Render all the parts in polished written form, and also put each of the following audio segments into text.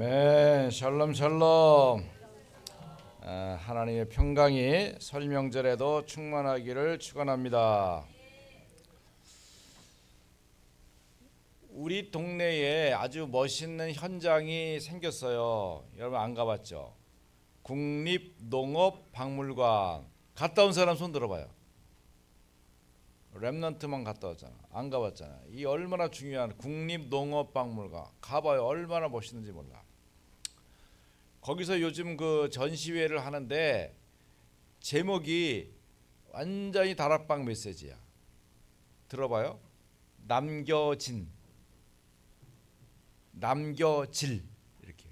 아멘. 샬롬 샬롬. 하나님의 평강이 설 명절에도 충만하기를 축원합니다. 우리 동네에 아주 멋있는 현장이 생겼어요. 여러분 안 가봤죠? 국립농업박물관. 갔다 온 사람 손 들어봐요. 랩넌트만 갔다 왔잖아. 안 가봤잖아. 이 얼마나 중요한 국립농업박물관. 가봐요. 얼마나 멋있는지 몰라. 거기서 요즘 그 전시회를 하는데 제목이 완전히 다락방 메시지야. 들어봐요. 남겨진, 남겨질. 이렇게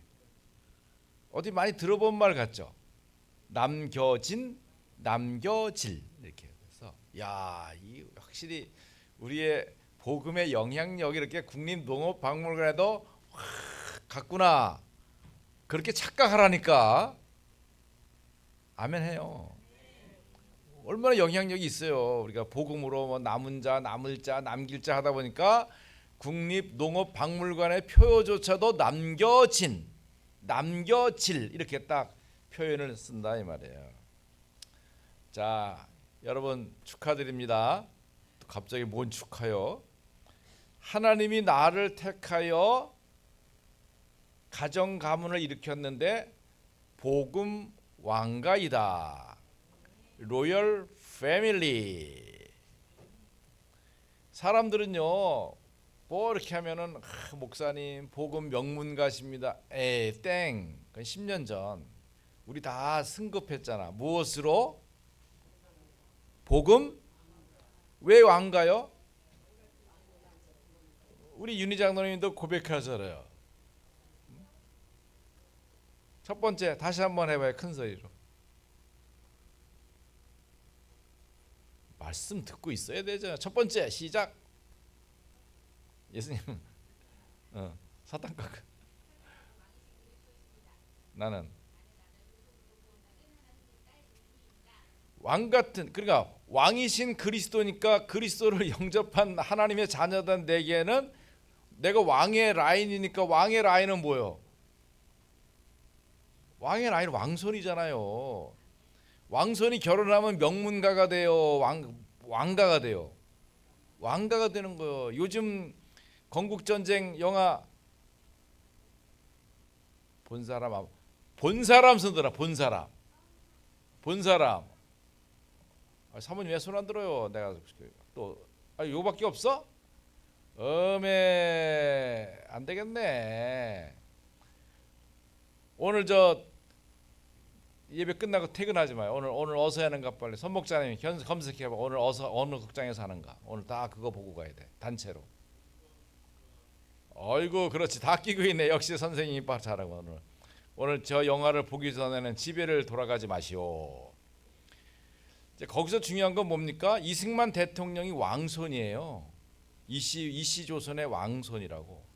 어디 많이 들어본 말 같죠? 남겨진, 남겨질. 이렇게 해서 야, 이 확실히 우리의 복음의 영향력이 이렇게 국립농업박물관에도 확 갔구나. 그렇게 착각하라니까. 아멘 해요. 얼마나 영향력이 있어요. 우리가 복음으로 뭐 남은 자, 남을 자, 남길 자 하다 보니까 국립농업박물관의 표요조차도 남겨진, 남겨질 이렇게 딱 표현을 쓴다 이 말이에요. 자, 여러분 축하드립니다. 또 갑자기 뭔 축하요? 하나님이 나를 택하여 가정 가문을 일으켰는데 복음 왕가이다. 로열 패밀리. 사람들은요 뭐 이렇게 하면은 목사님 복음 명문가십니다. 에이 땡. 그건 10년 전 우리 다 승급했잖아. 무엇으로? 복음? 왜 왕가요? 우리 윤희 장로님도 고백하잖아요. 첫 번째 다시 한번 해봐요. 큰 소리로. 말씀 듣고 있어야 되죠. 첫 번째 시작. 예수님 사탄과 나는 왕 같은, 그러니까 왕이신 그리스도니까 그리스도를 영접한 하나님의 자녀된 내게는 내가 왕의 라인이니까 왕의 라인은 뭐예요? 왕의 라인 왕손이잖아요. 왕손이 결혼하면 명문가가 돼요. 왕가가 돼요. 왕가가 되는 거예요. 요즘 건국전쟁 영화 본 사람, 본 사람 쓰더라. 본 사람. 사모님 왜 손 안 들어요? 내가 또 요밖에 없어? 안 되겠네. 오늘 저 예배 끝나고 퇴근하지 마요. 오늘 어서 하는가 빨리. 선 목사님 검색해봐. 오늘 어서 어느 극장에서 하는가. 오늘 다 그거 보고 가야 돼. 단체로. 어이구 그렇지. 다 끼고 있네. 역시 선생님이 빠 잘하고 오늘 저 영화를 보기 전에는 집에를 돌아가지 마시오. 이제 거기서 중요한 건 뭡니까? 이승만 대통령이 왕손이에요. 이씨 조선의 왕손이라고.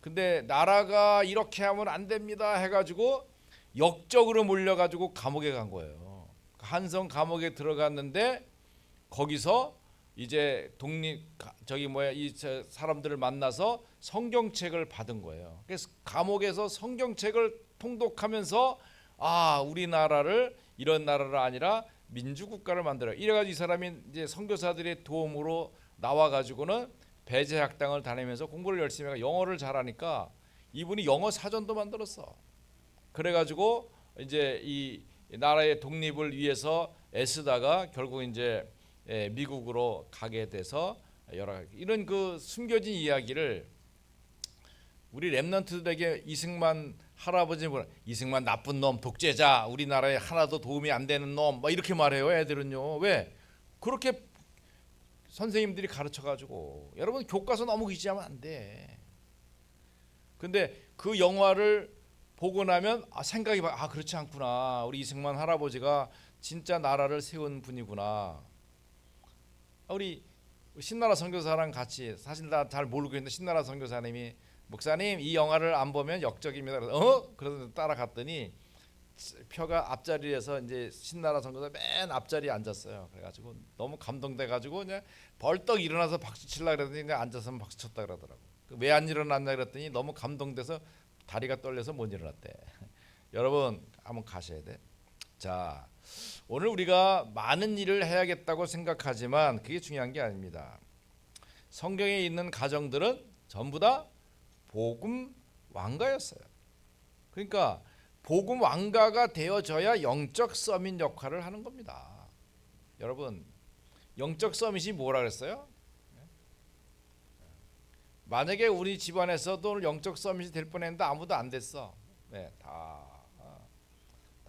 근데 나라가 이렇게 하면 안 됩니다 해가지고 역적으로 몰려가지고 감옥에 간 거예요. 한성 감옥에 들어갔는데 거기서 이제 이 사람들을 만나서 성경책을 받은 거예요. 그래서 감옥에서 성경책을 통독하면서 우리나라를 이런 나라가 아니라 민주국가를 만들어. 이래가지고 이 사람이 이제 선교사들의 도움으로 나와가지고는 배제학당을 다니면서 공부를 열심히 하고 영어를 잘하니까 이분이 영어 사전도 만들었어. 그래가지고 이제 이 나라의 독립을 위해서 애쓰다가 결국 이제 미국으로 가게 돼서 여러 가지 이런 그 숨겨진 이야기를 우리 랩런트들에게 이승만 할아버지는 이승만 나쁜 놈, 독재자, 우리나라에 하나도 도움이 안 되는 놈, 막 이렇게 말해요. 애들은요. 왜? 그렇게 선생님들이 가르쳐가지고. 여러분 교과서 너무 의지하면 안 돼. 근데 그 영화를 보고 나면 생각이 그렇지 않구나. 우리 이승만 할아버지가 진짜 나라를 세운 분이구나. 우리 신나라 선교사랑 같이 사실 다 잘 모르고 있는데 신나라 선교사님이 목사님 이 영화를 안 보면 역적입니다. 그래서 따라갔더니 표가 앞자리에서 이제 신나라 선교사 맨 앞자리에 앉았어요. 그래가지고 너무 감동돼가지고 그냥 벌떡 일어나서 박수 치려고 그랬더니 그냥 앉아서 박수 쳤다 그러더라고. 왜 안 일어났냐 그랬더니 너무 감동돼서 다리가 떨려서 못 일어났대. 여러분 한번 가셔야 돼. 자, 오늘 우리가 많은 일을 해야겠다고 생각하지만 그게 중요한 게 아닙니다. 성경에 있는 가정들은 전부 다 복음 왕가였어요. 그러니까 복음 왕가가 되어져야 영적 서밋 역할을 하는 겁니다. 여러분, 영적 서밋이 뭐라 그랬어요? 만약에 우리 집안에서도 영적 서밋이 될 뻔했는데 아무도 안 됐어. 네, 다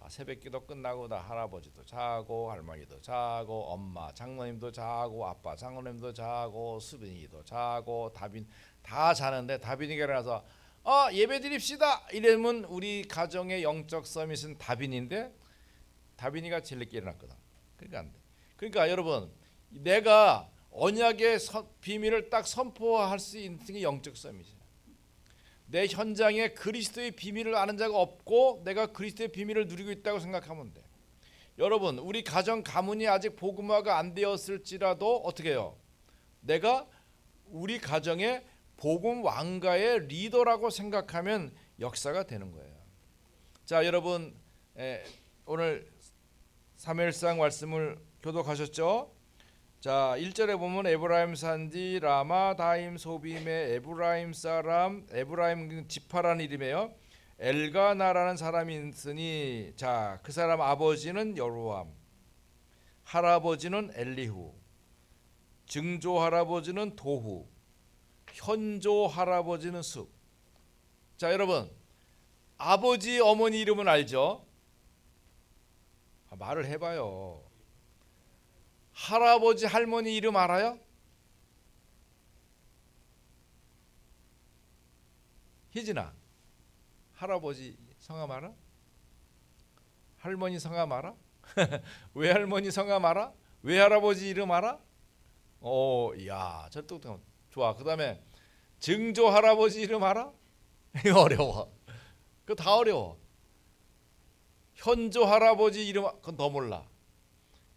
새벽기도 끝나고 다 할아버지도 자고 할머니도 자고 엄마 장모님도 자고 아빠 장모님도 자고 수빈이도 자고 다빈 다 자는데 다빈이가 일어나서 예배 드립시다 이러면 우리 가정의 영적 서밋은 다빈인데 다빈이가 제일 늦게 일어났거든. 그러니까 안 돼. 그러니까 여러분 내가 언약의 비밀을 딱 선포할 수 있는 게 영적 서밋이야. 내 현장에 그리스도의 비밀을 아는 자가 없고 내가 그리스도의 비밀을 누리고 있다고 생각하면 돼. 여러분 우리 가정 가문이 아직 복음화가 안 되었을지라도 어떻게 해요? 내가 우리 가정의 복음 왕가의 리더라고 생각하면 역사가 되는 거예요. 자 여러분 오늘 사무엘상 말씀을 교독하셨죠? 자 1절에 보면 에브라임 산지 라마다임 소빔의 에브라임 사람 에브라임 지파라는 이름이에요. 엘가나라는 사람이 있으니 자 그 사람 아버지는 여로암 할아버지는 엘리후 증조 할아버지는 도후 현조 할아버지는 숲. 자 여러분 아버지 어머니 이름은 알죠? 말을 해봐요. 할아버지 할머니 이름 알아요? 희진아 할아버지 성함 알아? 할머니 성함 알아? 외할머니 성함 알아? 외할아버지 이름 알아? 야, 저 똑똑한 좋아. 그 다음에 증조 할아버지 이름 알아? 이거 어려워. 그거 다 어려워. 현조 할아버지 이름 그건 더 몰라.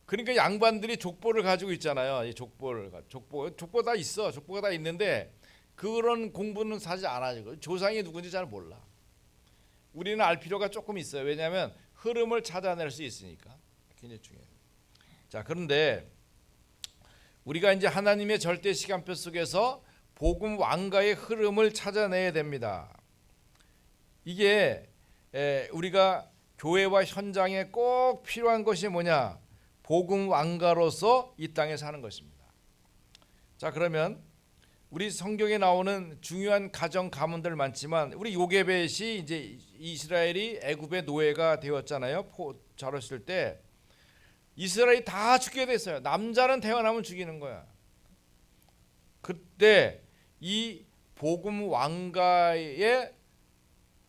그러니까 양반들이 족보를 가지고 있잖아요. 이 족보 다 있어. 족보가 다 있는데 그런 공부는 사실 안 하죠. 조상이 누군지 잘 몰라. 우리는 알 필요가 조금 있어요. 왜냐하면 흐름을 찾아낼 수 있으니까. 굉장히 중요해요. 자, 그런데 우리가 이제 하나님의 절대 시간표 속에서 복음 왕가의 흐름을 찾아내야 됩니다. 이게 우리가 교회와 현장에 꼭 필요한 것이 뭐냐? 복음 왕가로서 이 땅에 사는 것입니다. 자, 그러면 우리 성경에 나오는 중요한 가정 가문들 많지만 우리 요게벳이 이제 이스라엘이 애굽의 노예가 되었잖아요. 자랐을 때 이스라엘이 다 죽게 됐어요. 남자는 태어나면 죽이는 거야. 그때 이 복음 왕가의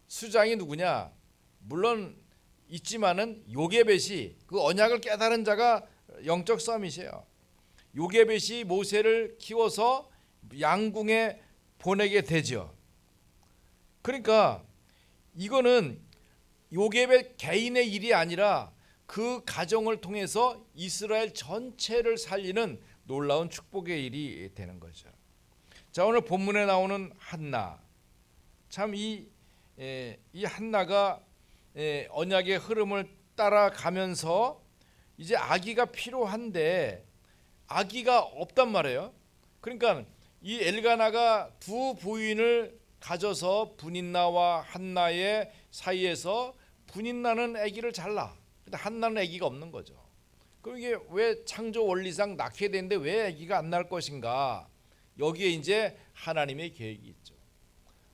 수장이 누구냐? 물론 있지만은 요게벳이 그 언약을 깨달은 자가 영적 서밋이에요. 요게벳이 모세를 키워서 양궁에 보내게 되죠. 그러니까 이거는 요게벳 개인의 일이 아니라 그 가정을 통해서 이스라엘 전체를 살리는 놀라운 축복의 일이 되는 거죠. 자, 오늘 본문에 나오는 한나, 참 이 한나가 언약의 흐름을 따라가면서 이제 아기가 필요한데 아기가 없단 말이에요. 그러니까 이 엘가나가 두 부인을 가져서 분인나와 한나의 사이에서 분인나는 아기를 잘 낳아. 근데 한나는 아기가 없는 거죠. 그럼 이게 왜 창조 원리상 낳게 되는데 왜 아기가 안 날 것인가? 여기에 이제 하나님의 계획이 있죠.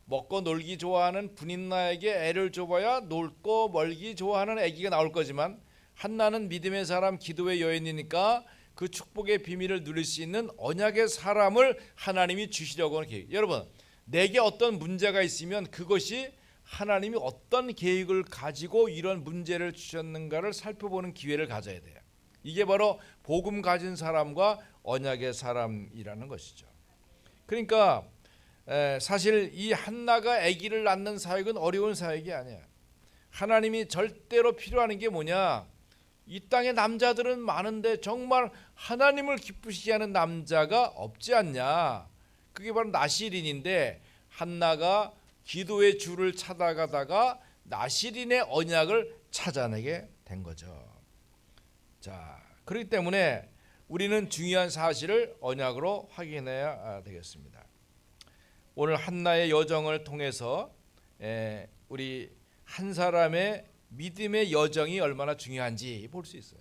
먹고 놀기 좋아하는 분인나에게 애를 줘봐야 놀고 멀기 좋아하는 아기가 나올 거지만 한나는 믿음의 사람, 기도의 여인이니까 그 축복의 비밀을 누릴 수 있는 언약의 사람을 하나님이 주시려고 하는 계획. 여러분, 내게 어떤 문제가 있으면 그것이 하나님이 어떤 계획을 가지고 이런 문제를 주셨는가를 살펴보는 기회를 가져야 돼요. 이게 바로 복음 가진 사람과 언약의 사람이라는 것이죠. 그러니까 사실 이 한나가 아기를 낳는 사역은 어려운 사역이 아니야. 하나님이 절대로 필요한 게 뭐냐? 이 땅에 남자들은 많은데 정말 하나님을 기쁘시게 하는 남자가 없지 않냐? 그게 바로 나시린인데 한나가 기도의 주를 찾아가다가 나실인의 언약을 찾아내게 된 거죠. 자, 그렇기 때문에 우리는 중요한 사실을 언약으로 확인해야 되겠습니다. 오늘 한나의 여정을 통해서 우리 한 사람의 믿음의 여정이 얼마나 중요한지 볼 수 있어요.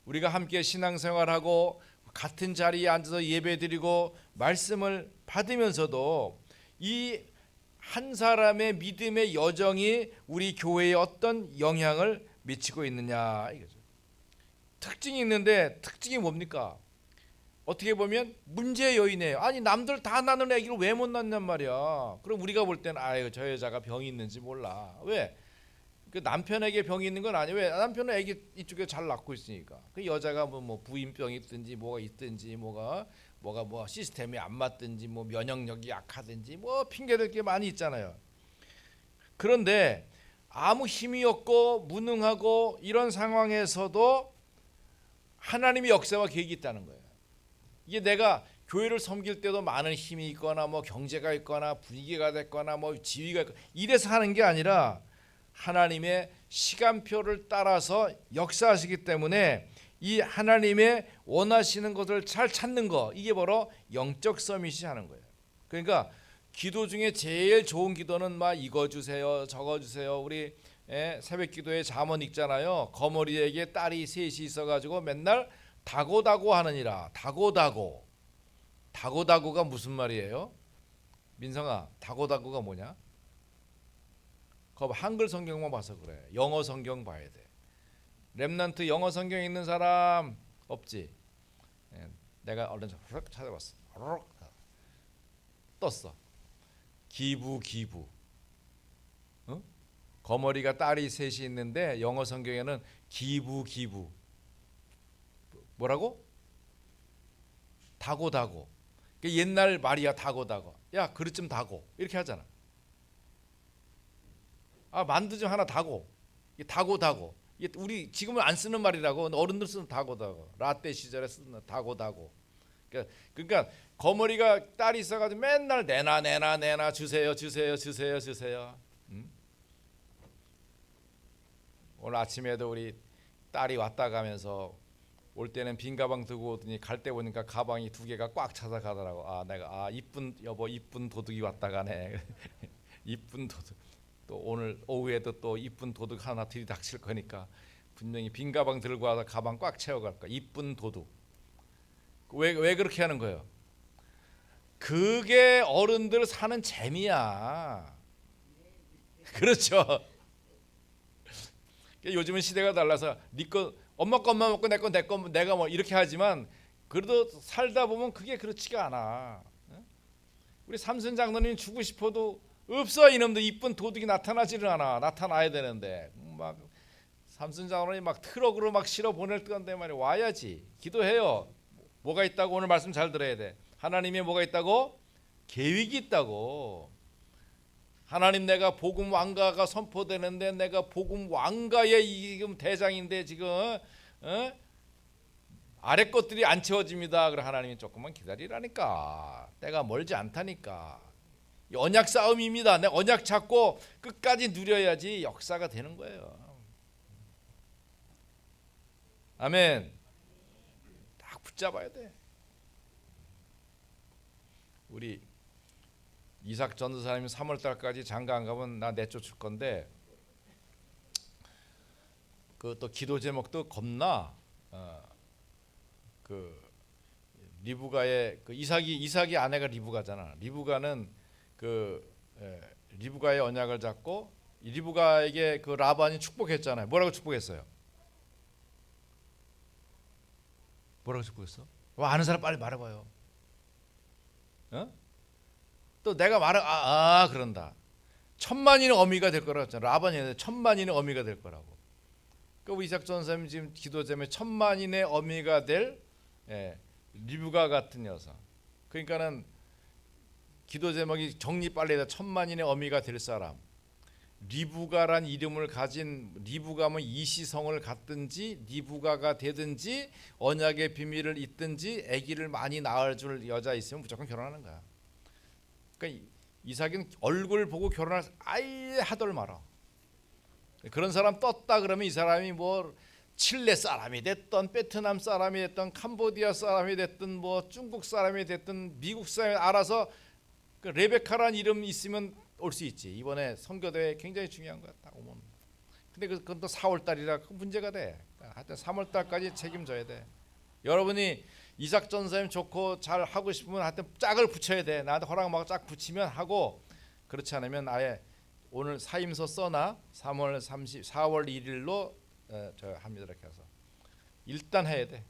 우리가 함께 신앙생활하고 같은 자리에 앉아서 예배드리고 말씀을 받으면서도 이 한 사람의 믿음의 여정이 우리 교회에 어떤 영향을 미치고 있느냐 이거죠. 특징이 있는데 특징이 뭡니까? 어떻게 보면 문제의 여인이에요. 아니 남들 다 낳는 아기를 왜 못 낳냔 말이야. 그럼 우리가 볼 때는 아유 저 여자가 병이 있는지 몰라. 왜? 그 남편에게 병이 있는 건 아니에요. 왜? 남편은 아기 이쪽에 잘 낳고 있으니까. 그 여자가 뭐 부인병이 있든지 뭐가 있든지 뭐가 시스템이 안 맞든지 뭐 면역력이 약하든지 뭐 핑계댈 게 많이 있잖아요. 그런데 아무 힘이 없고 무능하고 이런 상황에서도 하나님의 역사와 계획이 있다는 거예요. 이게 내가 교회를 섬길 때도 많은 힘이 있거나 뭐 경제가 있거나 분위기가 됐거나 뭐 지위가 있거나 이래서 하는 게 아니라 하나님의 시간표를 따라서 역사하시기 때문에 이 하나님의 원하시는 것을 잘 찾는 거, 이게 바로 영적 서밋이 하는 거예요. 그러니까 기도 중에 제일 좋은 기도는 막 이거 주세요 저거 주세요. 우리 새벽 기도에 잠언 읽잖아요. 거머리에게 딸이 셋이 있어가지고 맨날 다고다고 하느니라. 다고다고가 무슨 말이에요? 민성아, 다고다고가 뭐냐? 그거 한글 성경만 봐서 그래. 영어 성경 봐야 돼. 렘넌트 영어 성경 있는 사람 없지? 내가 얼른 찾아봤어. 떴어. 기부. 거머리가 딸이 셋이 있는데 영어 성경에는 기부. 뭐라고? 다고. 옛날 말이야 다고. 야 그릇 좀 다고 이렇게 하잖아. 아 만두 좀 하나 다고. 다고. 이게 우리 지금은 안 쓰는 말이라고. 어른들 쓰는 다고. 라떼 시절에 쓰는 다고. 그러니까 거머리가 딸이 있어가지고 맨날 내놔 주세요. 오늘 아침에도 우리 딸이 왔다 가면서 올 때는 빈 가방 들고 오더니 갈 때 보니까 가방이 2개가 꽉 차서 가더라고. 내가 이쁜 여보 이쁜 도둑이 왔다 가네. 이쁜 도둑. 또 오늘 오후에도 또 이쁜 도둑 하나 들이닥칠 거니까 분명히 빈 가방 들고 와서 가방 꽉 채워갈 거야. 이쁜 도둑. 왜 그렇게 하는 거예요? 그게 어른들 사는 재미야. 그렇죠. 요즘은 시대가 달라서 엄마 것만 먹고 내 거 내가 뭐 이렇게 하지만 그래도 살다 보면 그게 그렇지가 않아. 우리 삼순 장로님 주고 싶어도 없어. 이놈들 이쁜 도둑이 나타나지를 않아. 나타나야 되는데 막 삼순 장로님 막 트럭으로 막 실어 보낼 건데 말이야. 와야지. 기도해요. 뭐가 있다고? 오늘 말씀 잘 들어야 돼. 하나님의 뭐가 있다고? 계획이 있다고. 하나님 내가 복음 왕가가 선포되는데 내가 복음 왕가의 지금 대장인데 지금 아래 것들이 안 채워집니다. 그래 하나님이 조금만 기다리라니까. 때가 멀지 않다니까. 언약 싸움입니다. 내가 언약 잡고 끝까지 누려야지 역사가 되는 거예요. 아멘. 딱 붙잡아야 돼. 우리 이삭 전도사님이 3월달까지 장가 안 가면 나 내쫓을 건데 그 또 기도 제목도 겁나 그 리브가의 그 이삭이 아내가 리브가잖아. 리브가는 리브가의 언약을 잡고 리브가에게 그 라반이 축복했잖아요. 뭐라고 축복했어요? 뭐라고 축복했어? 아는 사람 빨리 말해봐요. 또 내가 그런다. 천만인의 어미가 될 거라고 했잖아. 라반이 천만인의 어미가 될 거라고. 그 이삭 전사님 지금 기도 제목에 천만인의 어미가 될 리브가 같은 여성. 그러니까는 기도 제목이 정리 빨리 해서 천만인의 어미가 될 사람. 리브가란 이름을 가진 리브가면 이시성을 갖든지 리브가가 되든지 언약의 비밀을 잇든지 아기를 많이 낳을 줄 여자 있으면 무조건 결혼하는 거야. 그러니까 이삭은 얼굴 보고 결혼할 아예 하들 말아. 그런 사람 떴다 그러면 이 사람이 뭐 칠레 사람이 됐던 베트남 사람이 됐던 캄보디아 사람이 됐든 뭐 중국 사람이 됐든 미국 사람이 알아서 그 레베카라는 이름 있으면 올 수 있지. 이번에 선교대회 굉장히 중요한 거야. 딱 오면. 근데 그건 또 4월 달이라 그 문제가 돼. 하여튼 3월 달까지 책임져야 돼. 여러분이 이삭 전사님 좋고 잘 하고 싶으면 하여튼 짝을 붙여야 돼. 나한테 허락하고 짝 붙이면 하고, 그렇지 않으면 아예 오늘 사임서 써나 4월 1일로 저 합니다 이렇게 해서 일단 해야 돼.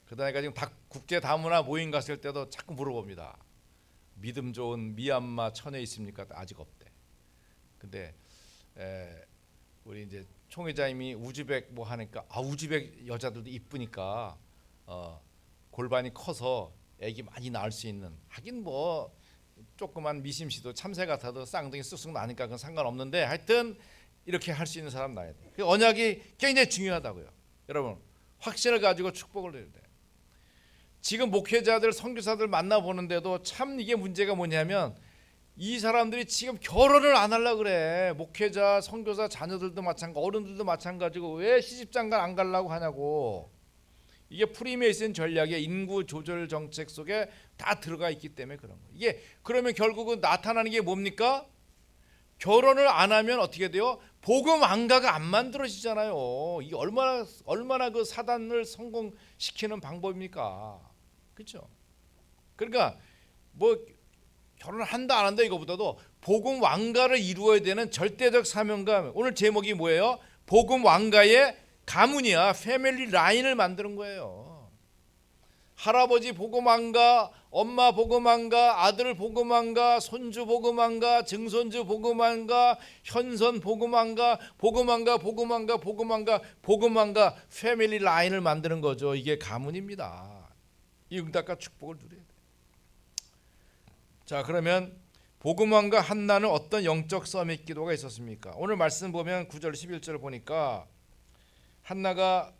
그다음에 지금 국제 다문화 모임 갔을 때도 자꾸 물어봅니다. 믿음 좋은 미얀마 처녀 있습니까? 아직 없대. 근데 우리 이제 총회장님이 우즈벡 뭐 하니까 우즈벡 여자들도 이쁘니까 골반이 커서 애기 많이 낳을 수 있는, 하긴 뭐 조그만 미심씨도 참새 같아도 쌍둥이 쑥쑥 나니까 그건 상관없는데 하여튼 이렇게 할 수 있는 사람 나야 돼. 그 언약이 굉장히 중요하다고요. 여러분 확신을 가지고 축복을 드려야 돼. 지금 목회자들 선교사들 만나보는데도 참 이게 문제가 뭐냐면 이 사람들이 지금 결혼을 안 하려고 그래. 목회자 선교사 자녀들도 마찬가지, 어른들도 마찬가지고 왜 시집장가 안 가려고 하냐고. 이게 프리메이슨 전략의 인구 조절 정책 속에 다 들어가 있기 때문에 그런 거예요. 이게 그러면 결국은 나타나는 게 뭡니까? 결혼을 안 하면 어떻게 돼요? 복음 안가가 안 만들어지잖아요. 이게 얼마나 그 사단을 성공시키는 방법입니까? 그렇죠? 그러니까 뭐 결혼을 한다 안 한다 이거보다도 복음 왕가를 이루어야 되는 절대적 사명감. 오늘 제목이 뭐예요? 복음 왕가의 가문이야. 패밀리 라인을 만드는 거예요. 할아버지 복음왕가, 엄마 복음왕가, 아들 복음왕가, 손주 복음왕가, 증손주 복음왕가, 현손 복음왕가, 복음왕가 패밀리 라인을 만드는 거죠. 이게 가문입니다. 이 응답과 축복을 누려야 돼. 자, 그러면 복음왕가 한나는 어떤 영적 서밋 기도가 있었습니까? 오늘 말씀 보면 9절 11절을 보니까 한나가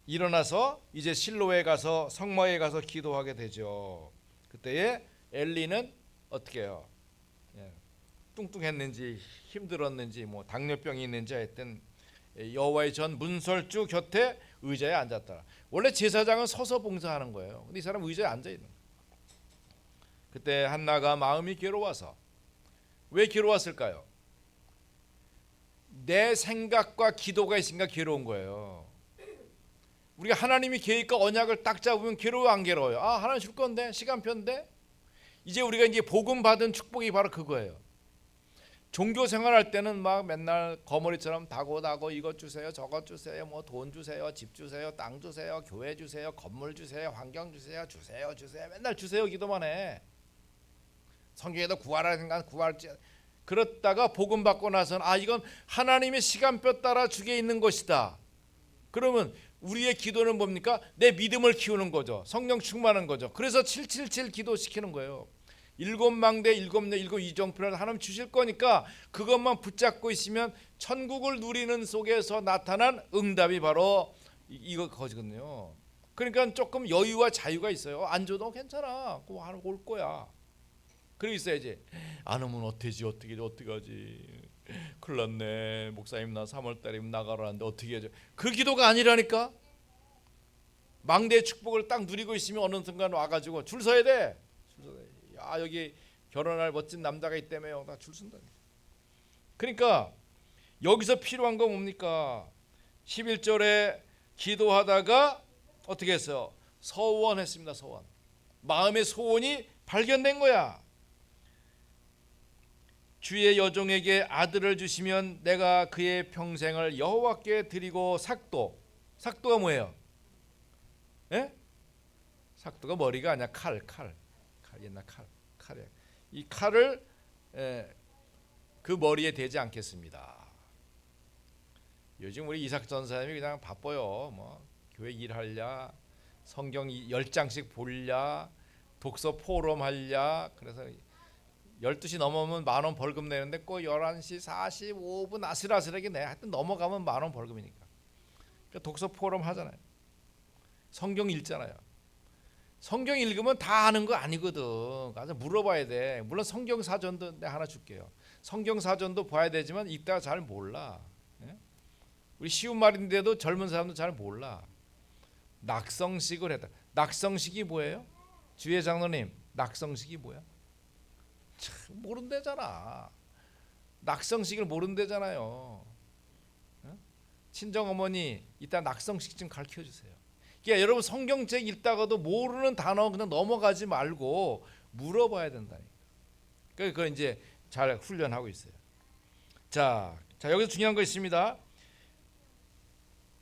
일어나서 이제 실로에 가서 성막에 가서 기도하게 되죠. 그때에 엘리는 어떻게 해요? 뚱뚱했는지 힘들었는지 뭐 당뇨병이 있는지 하여튼 여호와의 전 문설주 곁에 의자에 앉았다. 원래 제사장은 서서 봉사하는 거예요. 근데 이 사람 의자에 앉아 있는 거예요. 그때 한나가 마음이 괴로워서, 왜 괴로웠을까요? 내 생각과 기도가 있으니까 괴로운 거예요. 우리가 하나님이 계획과 언약을 딱 잡으면 괴로워 안 괴로워요? 하나님 줄 건데 시간표인데. 이제 우리가 이제 복음 받은 축복이 바로 그거예요. 종교 생활할 때는 막 맨날 거머리처럼 다고 이것 주세요 저것 주세요 뭐 돈 주세요 집 주세요 땅 주세요 교회 주세요 건물 주세요 환경 주세요 맨날 주세요 기도만 해. 성경에도 구하라는 생각 구할지. 그렇다가 복음 받고 나서는 이건 하나님의 시간표 따라 주게 있는 것이다. 그러면 우리의 기도는 뭡니까? 내 믿음을 키우는 거죠. 성령 충만한 거죠. 그래서 777 기도시키는 거예요. 7망대 7녀 7이정표를 하나님 주실 거니까 그것만 붙잡고 있으면 천국을 누리는 속에서 나타난 응답이 바로 이거 거거든요. 그러니까 조금 여유와 자유가 있어요. 안 줘도 괜찮아. 그거 올 거야. 그러고 있어야지. 안 오면 어떡하지 큰일 났네. 목사님 나 3월달이면 나가라는데 어떻게 하죠? 그 기도가 아니라니까. 망대의 축복을 딱 누리고 있으면 어느 순간 와가지고 줄 서야 돼. 여기 결혼할 멋진 남자가 있다며요. 나 줄 선다. 그러니까 여기서 필요한 건 뭡니까? 11절에 기도하다가 어떻게 했어요? 서원했습니다. 서원. 마음의 소원이 발견된 거야. 주의 여종에게 아들을 주시면 내가 그의 평생을 여호와께 드리고 삭도가 뭐예요? 삭도가 머리가 아니야. 칼 옛날 칼에 이 칼을 그 머리에 대지 않겠습니다. 요즘 우리 이삭 전사님이 그냥 바빠요. 뭐 교회 일하랴, 성경 10장씩 보랴, 독서 포럼 하랴. 그래서 12시 넘으면 10,000원 벌금 내는데 꼭 11시 45분 아슬아슬하게 내. 하여튼 넘어가면 10,000원 벌금이니까. 그러니까 독서 포럼 하잖아요. 성경 읽잖아요. 성경 읽으면 다 아는 거 아니거든. 가서 물어봐야 돼. 물론 성경 사전도 내가 하나 줄게요. 성경 사전도 봐야 되지만 읽다가 잘 몰라. 예? 우리 쉬운 말인데도 젊은 사람도 잘 몰라. 낙성식을 했다. 낙성식이 뭐예요? 주의 장로님, 낙성식이 뭐야? 참 모른대잖아. 낙성식을 모른대잖아요. 친정 어머니 이따 낙성식 좀 가르쳐 주세요. 그러니까 여러분 성경책 읽다가도 모르는 단어 그냥 넘어가지 말고 물어봐야 된다니까. 그러니까 그걸 이제 잘 훈련하고 있어요. 자 여기서 중요한 거 있습니다.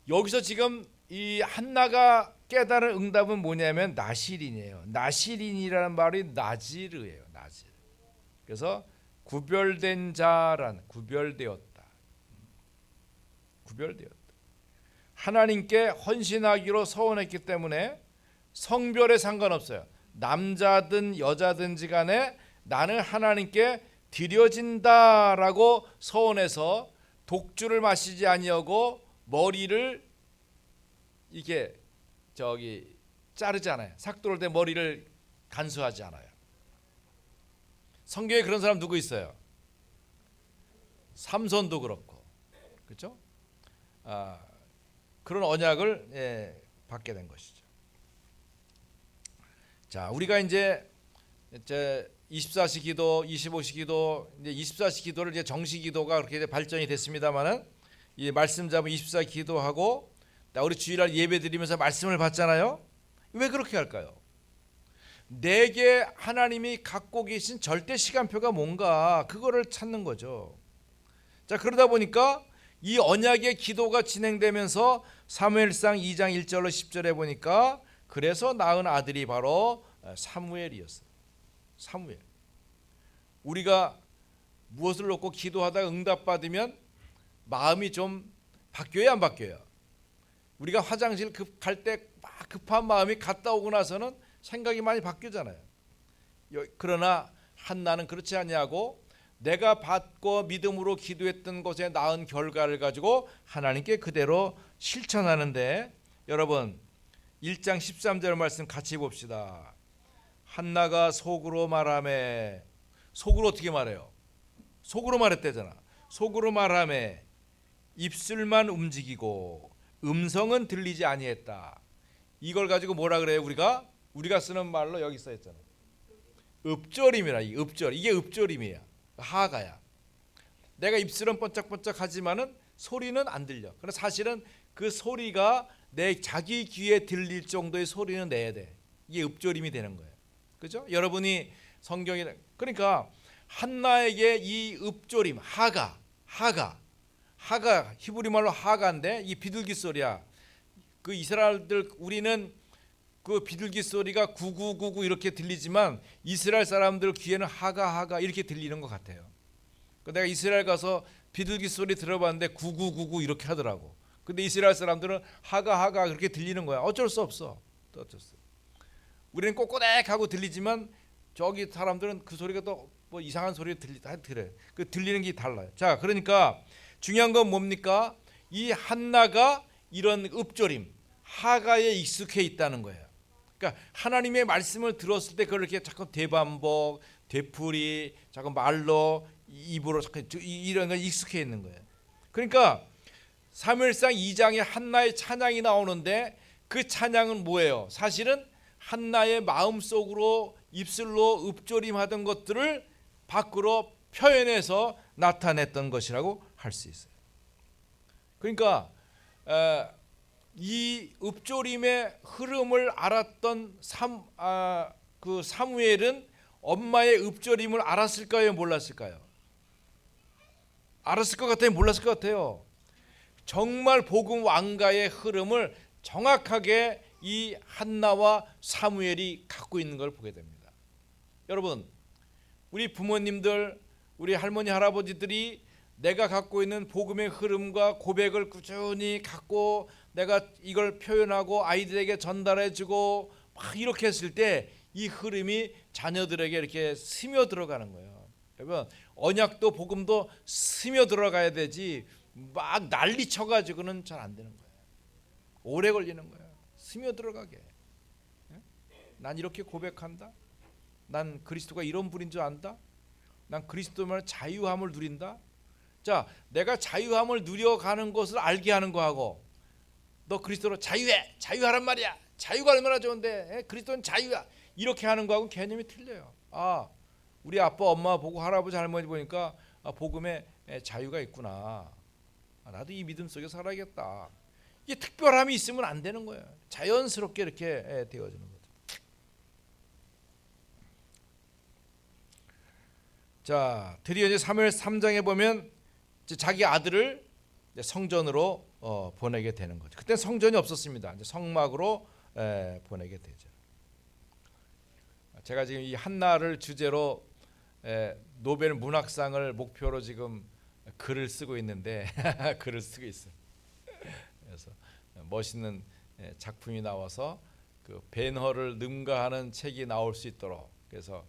여기서 지금 이 한나가 깨달은 응답은 뭐냐면 나시린이에요. 나시린이라는 말이 나지르예요. 나지르. 그래서 구별된 자란 구별되었다. 구별되었다. 하나님께 헌신하기로 서원했기 때문에 성별에 상관없어요. 남자든 여자든지 간에 나는 하나님께 드려진다라고 서원해서 독주를 마시지 아니하고 머리를 이게 자르지 않아요. 삭도를 때 머리를 간수하지 않아요. 성경에 그런 사람 누구 있어요? 삼손도 그렇고, 그렇죠? 그런 언약을 받게 된 것이죠. 자, 우리가 이제 24시 기도, 25시 기도, 이제 24시 기도를 이제 정시 기도가 그렇게 발전이 됐습니다만은 이 말씀 잡은 24시 기도하고 우리 주일날 예배 드리면서 말씀을 받잖아요. 왜 그렇게 할까요? 내게 하나님이 갖고 계신 절대 시간표가 뭔가 그거를 찾는 거죠. 자, 그러다 보니까 이 언약의 기도가 진행되면서 사무엘상 2장 1절로 10절에 보니까 그래서 낳은 아들이 바로 사무엘이었어요. 사무엘. 우리가 무엇을 놓고 기도하다가 응답받으면 마음이 좀 바뀌어야 안 바뀌어요? 우리가 화장실 갈 때 막 급한 마음이 갔다 오고 나서는 생각이 많이 바뀌잖아요. 그러나 한나는 그렇지 아니하고 내가 받고 믿음으로 기도했던 것에 낳은 결과를 가지고 하나님께 그대로 실천하는데, 여러분 1장 13절 말씀 같이 봅시다. 한나가 속으로 말하매, 속으로 어떻게 말해요? 속으로 말했대잖아. 속으로 말하매 입술만 움직이고 음성은 들리지 아니했다. 이걸 가지고 뭐라 그래요? 우리가 쓰는 말로 여기 써 있잖아요. 읍조림이라. 이 읍조림. 이게 읍조림이야. 하가야. 내가 입술은 번쩍번쩍하지만은 소리는 안 들려. 그러나 사실은 그 소리가 내 자기 귀에 들릴 정도의 소리는 내야 돼. 이게 읍조림이 되는 거예요. 그죠? 여러분이 성경이, 그러니까 한나에게 이 읍조림, 하가 히브리 말로 하가인데 이 비둘기 소리야. 그 이스라엘들, 우리는 그 비둘기 소리가 구구구구 이렇게 들리지만 이스라엘 사람들 귀에는 하가 이렇게 들리는 것 같아요. 내가 이스라엘 가서 비둘기 소리 들어봤는데 구구구구 이렇게 하더라고. 근데 이스라엘 사람들은 하가 그렇게 들리는 거야. 어쩔 수 없어. 우리는 꼬꼬댁하고 들리지만 저기 사람들은 그 소리가 또 뭐 이상한 소리 들려요. 그 들리는 게 달라요. 자, 그러니까 중요한 건 뭡니까? 이 한나가 이런 읍조림, 하가에 익숙해 있다는 거예요. 그러니까 하나님의 말씀을 들었을 때 그걸 이렇게 자꾸 되반복, 되풀이, 자꾸 말로 입으로 자꾸 이런 거 익숙해 있는 거예요. 그러니까 사무엘상 2장에 한나의 찬양이 나오는데 그 찬양은 뭐예요? 사실은 한나의 마음속으로 입술로 읍조림하던 것들을 밖으로 표현해서 나타냈던 것이라고 할 수 있어요. 그러니까 이 읍조림의 흐름을 알았던 그 사무엘은 엄마의 읍조림을 알았을까요? 몰랐을까요? 알았을 것 같아요? 몰랐을 것 같아요? 정말 복음 왕가의 흐름을 정확하게 이 한나와 사무엘이 갖고 있는 걸 보게 됩니다. 여러분, 우리 부모님들, 우리 할머니 할아버지들이 내가 갖고 있는 복음의 흐름과 고백을 꾸준히 갖고 내가 이걸 표현하고 아이들에게 전달해주고 막 이렇게 했을 때 이 흐름이 자녀들에게 이렇게 스며 들어가는 거예요. 여러분, 언약도 복음도 스며 들어가야 되지 막 난리 쳐가지고는 잘 안 되는 거예요. 오래 걸리는 거예요. 스며 들어가게. 난 이렇게 고백한다. 난 그리스도가 이런 분인 줄 안다. 난 그리스도만 자유함을 누린다. 자, 내가 자유함을 누려가는 것을 알게 하는 거하고 너 그리스도로 자유해, 자유하란 말이야. 자유가 얼마나 좋은데 그리스도는 자유야. 이렇게 하는 거하고 개념이 틀려요. 우리 아빠 엄마 보고 할아버지 할머니 보니까 복음에 자유가 있구나. 나도 이 믿음 속에 살아야겠다. 이게 특별함이 있으면 안 되는 거예요. 자연스럽게 이렇게 되어지는 거죠. 자, 드디어 이제 사무엘 3장에 보면 이제 자기 아들을 이제 성전으로 보내게 되는 거죠. 그때 성전이 없었습니다. 이제 성막으로 보내게 되죠. 제가 지금 이 한나를 주제로 노벨 문학상을 목표로 지금 글을 쓰고 있는데 글을 쓰고 있어요. 그래서 멋있는 작품이 나와서 그 벤허를 능가하는 책이 나올 수 있도록 그래서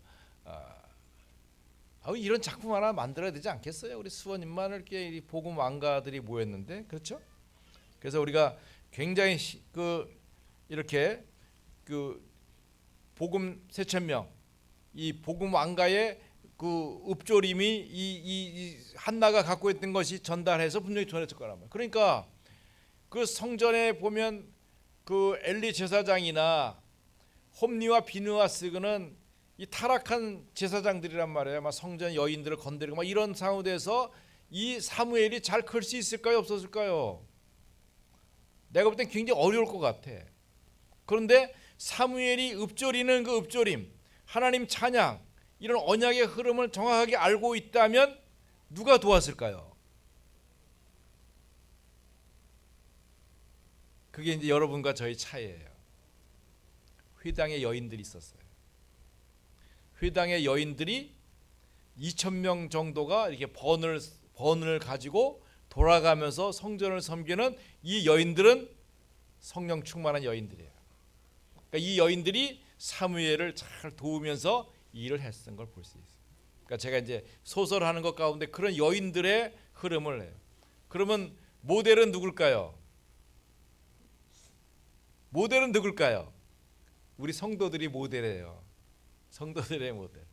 이런 작품 하나 만들어야 되지 않겠어요? 우리 수원인만 이렇게 복음 왕가들이 모였는데 그렇죠? 그래서 우리가 굉장히 이렇게 복음 세천명 이 복음 왕가의 그 읍조림이 이 한나가 갖고 있던 것이 전달해서 분명히 전했을 거란 말이에요. 그러니까 그 성전에 보면 그 엘리 제사장이나 홈리와 비느하스는 이 타락한 제사장들이란 말이에요. 막 성전 여인들을 건드리고 막 이런 상황에서 이 사무엘이 잘 클 수 있을까요? 없었을까요? 내가 볼 땐 굉장히 어려울 것 같아. 그런데 사무엘이 읊조리는 그 읊조림, 하나님 찬양 이런 언약의 흐름을 정확하게 알고 있다면 누가 도왔을까요? 그게 이제 여러분과 저희 차이예요. 회당에 여인들이 있었어요. 회당의 여인들이 2,000명 정도가 이렇게 번을 가지고 돌아가면서 성전을 섬기는 이 여인들은 성령 충만한 여인들이에요. 그러니까 이 여인들이 사무엘을 잘 도우면서 일을 했던 걸 볼 수 있어요. 그러니까 제가 이제 소설하는 것 가운데 그런 여인들의 흐름을 해요. 그러면 모델은 누굴까요? 모델은 누굴까요? 우리 성도들이 모델이에요. 성도들의 모델.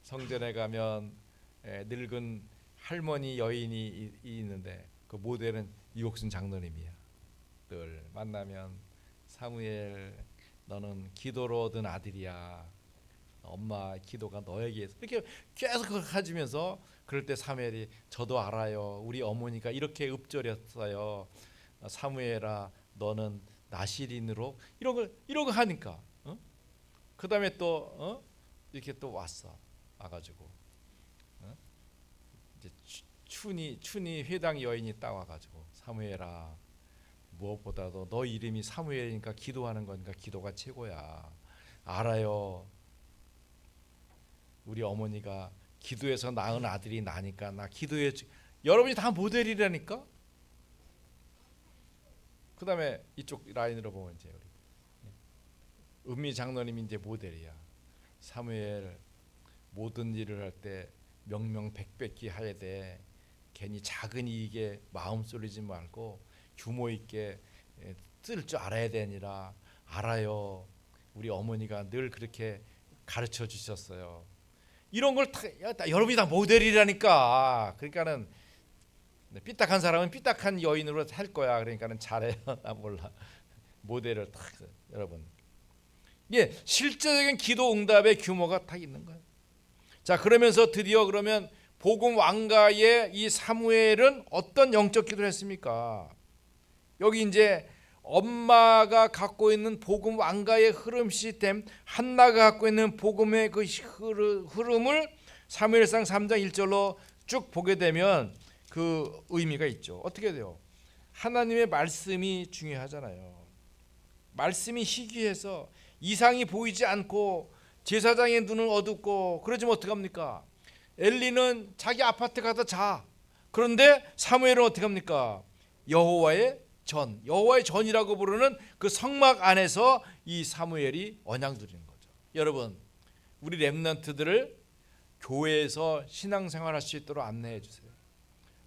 성전에 가면 늙은 할머니 여인이 있는데 그 모델은 이옥순 장로님이야. 늘 만나면 사무엘 너는 기도로 얻은 아들이야. 엄마 기도가 너에게 이렇게 계속 그걸 가지면서 그럴 때 사무엘이 저도 알아요. 우리 어머니가 이렇게 읊조렸어요. 사무엘아 너는 나시린으로 이런 거 하니까 그 다음에 또 이렇게 또 와가지고 이제 춘이 회당 여인이 딱 와가지고 사무엘아 무엇보다도 너 이름이 사무엘이니까 기도하는 거니까 기도가 최고야. 알아요. 우리 어머니가 기도해서 낳은 아들이 나니까 나 기도해. 여러분이 다 모델이라니까. 그 다음에 이쪽 라인으로 보면 이제 우리 은미 장로님이 이제 모델이야. 사무엘 모든 일을 할 때 명명백백히 해야 돼. 괜히 작은 이익에 마음 쏠리지 말고 규모 있게 쓸 줄 알아야 되니라. 알아요. 우리 어머니가 늘 그렇게 가르쳐 주셨어요. 이런 걸 여러분이 다 모델이라니까. 그러니까는 삐딱한 사람은 삐딱한 여인으로 살 거야. 그러니까는 잘해요. 나 몰라. 모델을 딱 여러분. 이게 실제적인 기도 응답의 규모가 딱 있는 거예요. 자, 그러면서 드디어 그러면 복음 왕가의 이 사무엘은 어떤 영적 기도를 했습니까? 여기 이제 엄마가 갖고 있는 복음 왕가의 흐름 시스템, 한나가 갖고 있는 복음의 그 흐름을 사무엘상 3장 1절로 쭉 보게 되면 그 의미가 있죠. 어떻게 돼요? 하나님의 말씀이 중요하잖아요. 말씀이 희귀해서 이상이 보이지 않고 제사장의 눈은 어둡고 그러지면 어떡합니까? 엘리는 자기 아파트 가서 자. 그런데 사무엘은 어떡합니까? 여호와의 전이라고 부르는 그 성막 안에서 이 사무엘이 언약 누리는 거죠. 여러분, 우리 렘넌트들을 교회에서 신앙생활할 수 있도록 안내해 주세요.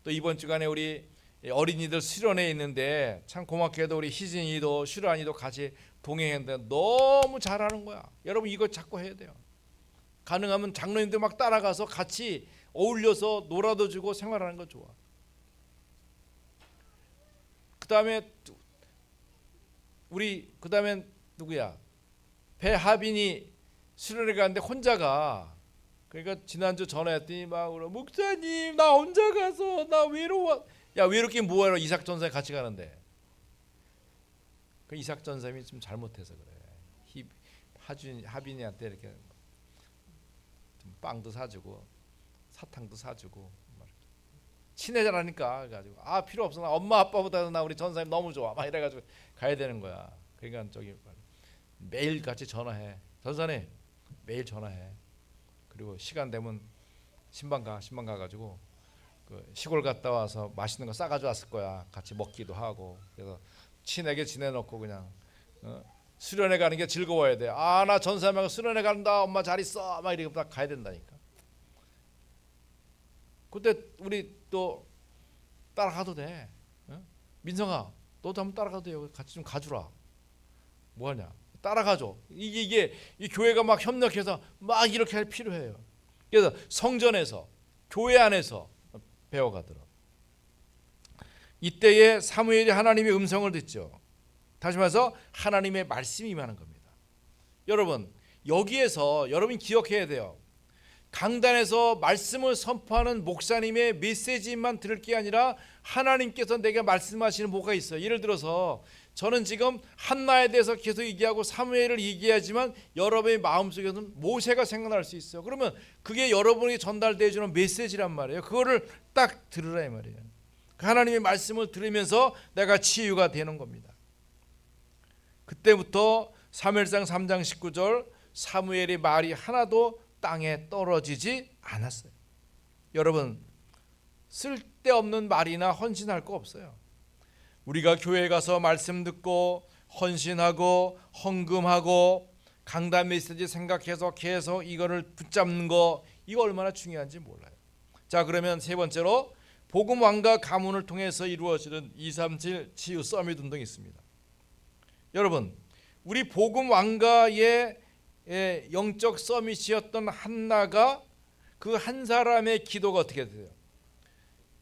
또 이번 주간에 우리 어린이들 수련회 있는데 참 고맙게도 우리 희진이도 슈란이도 같이 동행했는데 너무 잘하는 거야. 여러분 이거 자꾸 해야 돼요. 가능하면 장로님들 막 따라가서 같이 어울려서 놀아도 주고 생활하는 거 좋아. 그다음에 누구야? 배하빈이 수련회 가는데 혼자 가. 그러니까 지난주 전화했더니 막 그러 목사님 나 혼자 가서 나 외로워. 야 외롭긴 뭐하러 이삭 전사님 같이 가는데. 그 이삭 전사님이 좀 잘못해서 그래. 하빈이한테 이렇게 좀 빵도 사주고 사탕도 사주고 친해져라니까. 그래가지고 아 필요 없어 나 엄마 아빠보다 나 우리 전사님 너무 좋아 막 이래가지고 가야 되는 거야. 그러니까 저기 매일 같이 전화해. 전사님 매일 전화해. 그리고 시간 되면 신방 가가지고 그 시골 갔다 와서 맛있는 거 싸가지고 왔을 거야. 같이 먹기도 하고. 그래서 친하게 지내놓고 그냥 수련회 가는 게 즐거워야 돼. 아 나 전사님하고 수련회 간다 엄마 잘 있어 막 이렇게 딱 가야 된다니까. 그때 우리 또 따라가도 돼. 민성아 너도 한번 따라가도 돼요. 같이 좀 가주라. 뭐하냐 따라가줘. 이게 이 교회가 막 협력해서 막 이렇게 할 필요해요. 그래서 성전에서 교회 안에서 배워가더라. 이때에 사무엘이 하나님의 음성을 듣죠. 다시 말해서 하나님의 말씀이 임하는 겁니다. 여러분 여기에서 여러분이 기억해야 돼요. 강단에서 말씀을 선포하는 목사님의 메시지만 들을 게 아니라 하나님께서 내게 말씀하시는 뭐가 있어요. 예를 들어서 저는 지금 한나에 대해서 계속 얘기하고 사무엘을 얘기하지만 여러분의 마음속에서는 모세가 생각날 수 있어요. 그러면 그게 여러분에게 전달되어 주는 메시지란 말이에요. 그거를 딱 들으라 이 말이에요. 하나님의 말씀을 들으면서 내가 치유가 되는 겁니다. 그때부터 사무엘상 3장 19절 사무엘의 말이 하나도 땅에 떨어지지 않았어요. 여러분 쓸데없는 말이나 헌신할 거 없어요. 우리가 교회에 가서 말씀 듣고 헌신하고 헌금하고 강단 메시지 생각해서 계속 이거를 붙잡는 거 이거 얼마나 중요한지 몰라요. 자 그러면 세 번째로 복음 왕가 가문을 통해서 이루어지는 237 치유 서밋 운동이 있습니다. 여러분 우리 복음 왕가의 영적 서밋이었던 한나가 그 한 사람의 기도가 어떻게 돼요?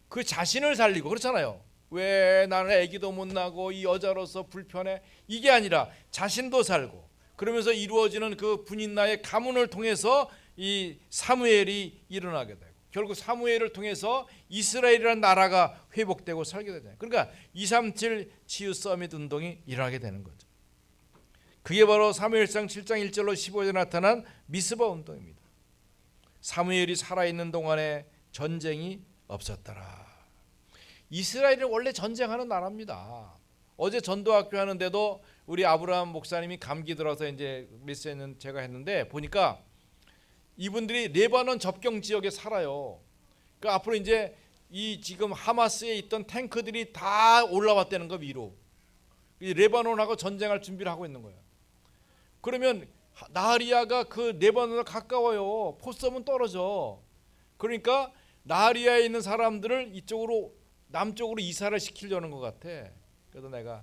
그 자신을 살리고 그렇잖아요. 왜 나는 아기도 못 낳고 이 여자로서 불편해 이게 아니라 자신도 살고 그러면서 이루어지는 그 분인나의 가문을 통해서 이 사무엘이 일어나게 되고 결국 사무엘을 통해서 이스라엘이라는 나라가 회복되고 살게 되잖아요. 그러니까 237 치유 서밋 운동이 일어나게 되는 거죠. 그게 바로 사무엘상 7장 1절로 15절에 나타난 미스바 운동입니다. 사무엘이 살아있는 동안에 전쟁이 없었더라. 이스라엘은 원래 전쟁하는 나라입니다. 어제 전도학교 하는데도 우리 아브라함 목사님이 감기 들어서 이제 메시지는 제가 했는데 보니까 이분들이 레바논 접경 지역에 살아요. 그 앞으로 이제 이 지금 하마스에 있던 탱크들이 다 올라왔다는 거 위로. 레바논하고 전쟁할 준비를 하고 있는 거예요. 그러면 나하리야가 그 레바논에 가까워요. 포섬은 떨어져. 그러니까 나하리야에 있는 사람들을 이쪽으로 남쪽으로 이사를 시키려는 것 같아. 그래서 내가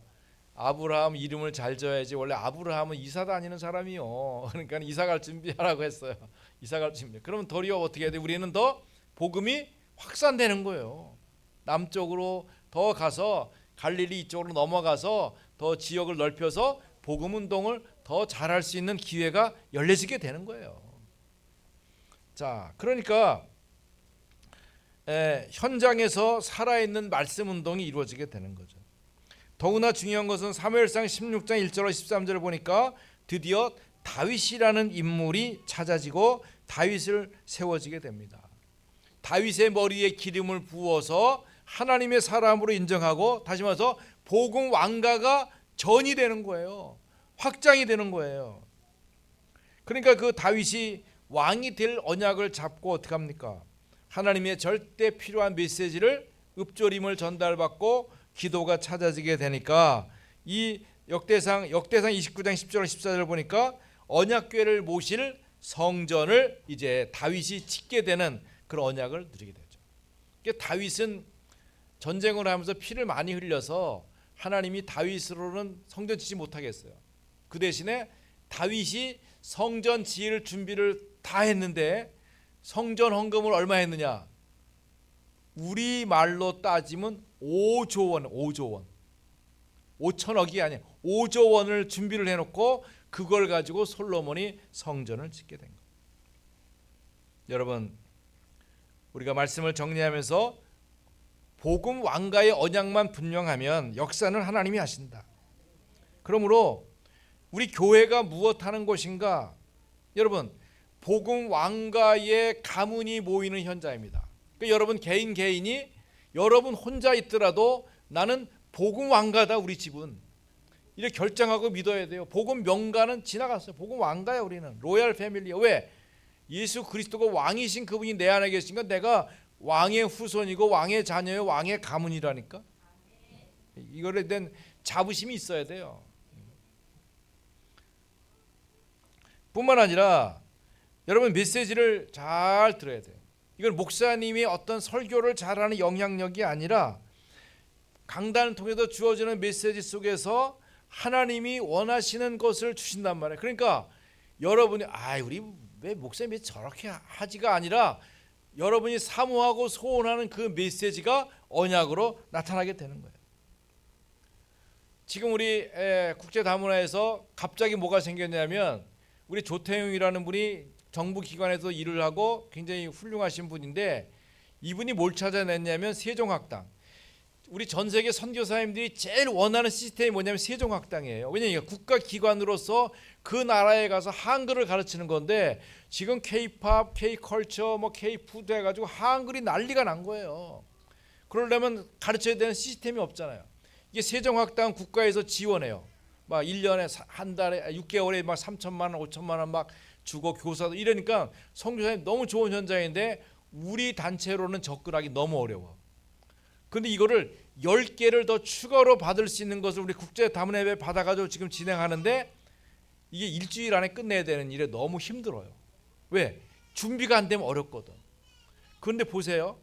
아브라함 이름을 잘 지어야지. 원래 아브라함은 이사 다니는 사람이요. 그러니까 이사 갈 준비하라고 했어요. 이사 갈 준비. 그러면 도리어 어떻게 해야 돼? 우리는 더 복음이 확산되는 거예요. 남쪽으로 더 가서 갈릴리 이쪽으로 넘어가서 더 지역을 넓혀서 복음 운동을 더 잘할 수 있는 기회가 열려지게 되는 거예요. 자, 그러니까 현장에서 살아있는 말씀 운동이 이루어지게 되는 거죠. 더구나 중요한 것은 사무엘상 16장 1절로 13절을 보니까 드디어 다윗이라는 인물이 찾아지고 다윗을 세워지게 됩니다. 다윗의 머리에 기름을 부어서 하나님의 사람으로 인정하고 다시 말해서 복음 왕가가 전이 되는 거예요. 확장이 되는 거예요. 그러니까 그 다윗이 왕이 될 언약을 잡고 어떻게 합니까? 하나님의 절대 필요한 메시지를 읊조림을 전달받고 기도가 찾아지게 되니까 이 역대상 29장 10절 14절 보니까 언약궤를 모실 성전을 이제 다윗이 짓게 되는 그런 언약을 누리게 되죠. 그러니까 다윗은 전쟁을 하면서 피를 많이 흘려서 하나님이 다윗으로는 성전 짓지 못하게 했어요. 그 대신에 다윗이 성전 지을 준비를 다 했는데 성전 헌금을 얼마 했느냐? 우리 말로 따지면 5조 원, 5조 원. 5천억이 아니야. 5조 원을 준비를 해놓고 그걸 가지고 솔로몬이 성전을 짓게 된 거예요. 여러분, 우리가 말씀을 정리하면서 복음 왕가의 언약만 분명하면 역사는 하나님이 하신다. 그러므로 우리 교회가 무엇하는 곳인가? 여러분, 복음 왕가의 가문이 모이는 현장입니다. 그러니까 여러분 개인이 여러분 혼자 있더라도 나는 복음 왕가다. 우리 집은 이렇게 결정하고 믿어야 돼요. 복음 명가는 지나갔어요. 복음 왕가야. 우리는 로얄 패밀리야. 왜? 예수 그리스도가 왕이신 그분이 내 안에 계시니까 내가 왕의 후손이고 왕의 자녀요 왕의 가문이라니까. 이거에 대한 자부심이 있어야 돼요. 뿐만 아니라 여러분 메시지를 잘 들어야 돼요. 이건 목사님이 어떤 설교를 잘하는 영향력이 아니라 강단을 통해서 주어지는 메시지 속에서 하나님이 원하시는 것을 주신단 말이에요. 그러니까 여러분이 우리 왜 목사님이 저렇게 하지가 아니라 여러분이 사모하고 소원하는 그 메시지가 언약으로 나타나게 되는 거예요. 지금 우리 국제다문화에서 갑자기 뭐가 생겼냐면 우리 조태용이라는 분이 정부기관에서 일을 하고 굉장히 훌륭하신 분인데 이분이 뭘 찾아냈냐면 세종학당. 우리 전 세계 선교사님들이 제일 원하는 시스템이 뭐냐면 세종학당이에요. 왜냐하면 국가기관으로서 그 나라에 가서 한글을 가르치는 건데 지금 K-팝, K-컬처, K-푸드 해가지고 한글이 난리가 난 거예요. 그러려면 가르쳐야 되는 시스템이 없잖아요. 이게 세종학당 국가에서 지원해요. 막 1년에 한 달에 6개월에 막 3천만 원, 5천만 원 막 주고 교사도 이러니까 선교사님 너무 좋은 현장인데 우리 단체로는 접근하기 너무 어려워. 근데 이거를 10개를 더 추가로 받을 수 있는 것을 우리 국제다문예배 받아가지고 지금 진행하는데 이게 일주일 안에 끝내야 되는 일에 너무 힘들어요. 왜? 준비가 안 되면 어렵거든. 그런데 보세요.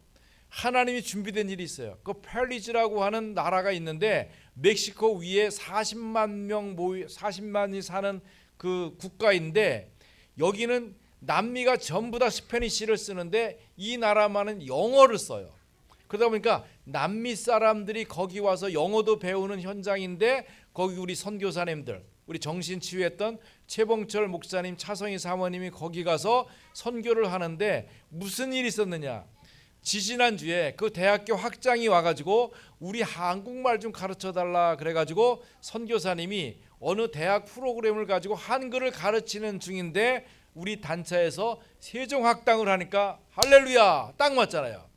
하나님이 준비된 일이 있어요. 그 펠리즈라고 하는 나라가 있는데 멕시코 위에 40만이 사는 그 국가인데 여기는 남미가 전부 다 스페니쉬를 쓰는데 이 나라만은 영어를 써요. 그러다 보니까 남미 사람들이 거기 와서 영어도 배우는 현장인데 거기 우리 선교사님들, 우리 정신치유했던 최봉철 목사님, 차성희 사모님이 거기 가서 선교를 하는데 무슨 일이 있었느냐? 지지난주에 그 대학교 학장이 와가지고 우리 한국말 좀 가르쳐달라 그래가지고 선교사님이 어느 대학 프로그램을 가지고 한글을 가르치는 중인데 우리 단체에서 세종학당을 하니까 할렐루야 딱 맞잖아요.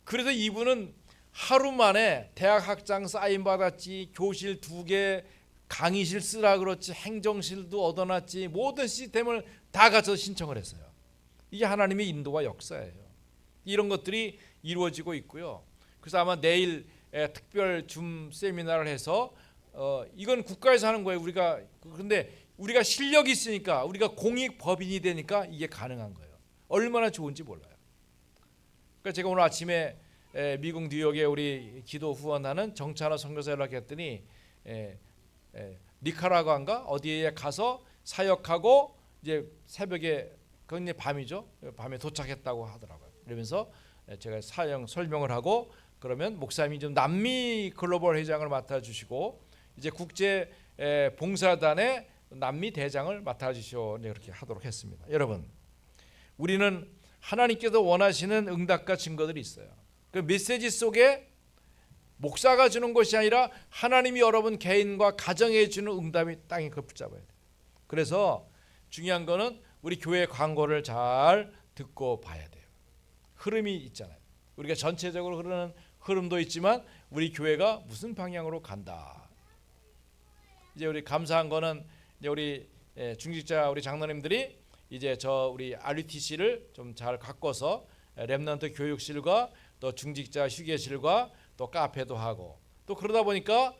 그래서 이분은 하루 만에 대학 학장 사인 받았지, 교실 2개, 강의실 쓰라 그렇지, 행정실도 얻어놨지, 모든 시스템을 다 갖춰서 신청을 했어요. 이게 하나님의 인도와 역사예요. 이런 것들이 이루어지고 있고요. 그래서 아마 내일 특별 줌 세미나를 해서 이건 국가에서 하는 거예요. 우리가 그런데 우리가 실력이 있으니까 우리가 공익 법인이 되니까 이게 가능한 거예요. 얼마나 좋은지 몰라요. 그러니까 제가 오늘 아침에 미국 뉴욕에 우리 기도 후원하는 정찬호 선교사 연락했더니 니카라과인가 어디에 가서 사역하고 이제 새벽에 그건 이제 밤이죠. 밤에 도착했다고 하더라고요. 그러면서 제가 사역 설명을 하고 그러면 목사님이 좀 남미 글로벌 회장을 맡아주시고 이제 국제 봉사단의 남미 대장을 맡아주시오 그렇게 하도록 했습니다. 여러분, 우리는 하나님께서 원하시는 응답과 증거들이 있어요. 그 메시지 속에 목사가 주는 것이 아니라 하나님이 여러분 개인과 가정에 주는 응답이 땅에 그 붙잡아야 돼요. 그래서 중요한 거는 우리 교회 광고를 잘 듣고 봐야 돼요. 흐름이 있잖아요. 우리가 전체적으로 흐르는 흐름도 있지만 우리 교회가 무슨 방향으로 간다. 이제 우리 감사한 거는 이제 우리 중직자 우리 장로님들이 이제 저 우리 RUTC를 좀 잘 가꿔서 렘넌트 교육실과 또 중직자 휴게실과 또 카페도 하고 또 그러다 보니까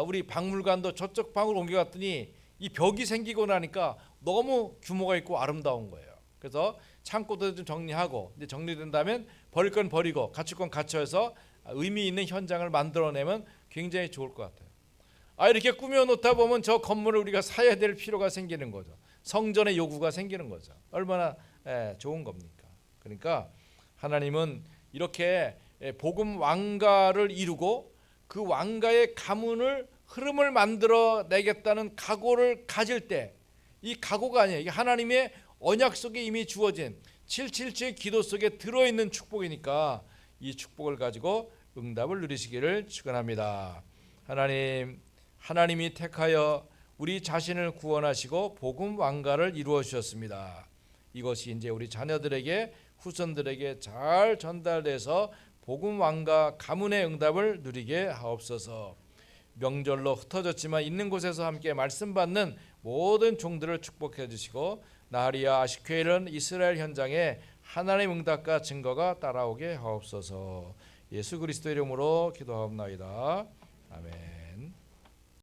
우리 박물관도 저쪽 방으로 옮겨갔더니 이 벽이 생기고 나니까 너무 규모가 있고 아름다운 거예요. 그래서 창고도 좀 정리하고 이제 정리된다면 버릴 건 버리고 갖출 건 갖춰서 의미 있는 현장을 만들어내면 굉장히 좋을 것 같아요. 이렇게 꾸며놓다 보면 저 건물을 우리가 사야 될 필요가 생기는 거죠. 성전의 요구가 생기는 거죠. 얼마나 좋은 겁니까? 그러니까 하나님은 이렇게 복음 왕가를 이루고 그 왕가의 가문을 흐름을 만들어 내겠다는 각오를 가질 때, 이 각오가 아니에요. 이게 하나님의 언약 속에 이미 주어진 777 기도 속에 들어있는 축복이니까 이 축복을 가지고 응답을 누리시기를 축원합니다. 하나님이 택하여 우리 자신을 구원하시고 복음 왕가를 이루어 주셨습니다. 이것이 이제 우리 자녀들에게, 후손들에게 잘 전달돼서 복음 왕가 가문의 응답을 누리게 하옵소서. 명절로 흩어졌지만 있는 곳에서 함께 말씀 받는 모든 종들을 축복해 주시고 나하리야 아시케일은 이스라엘 현장에 하나님 응답과 증거가 따라오게 하옵소서. 예수 그리스도 이름으로 기도하옵나이다. 아멘.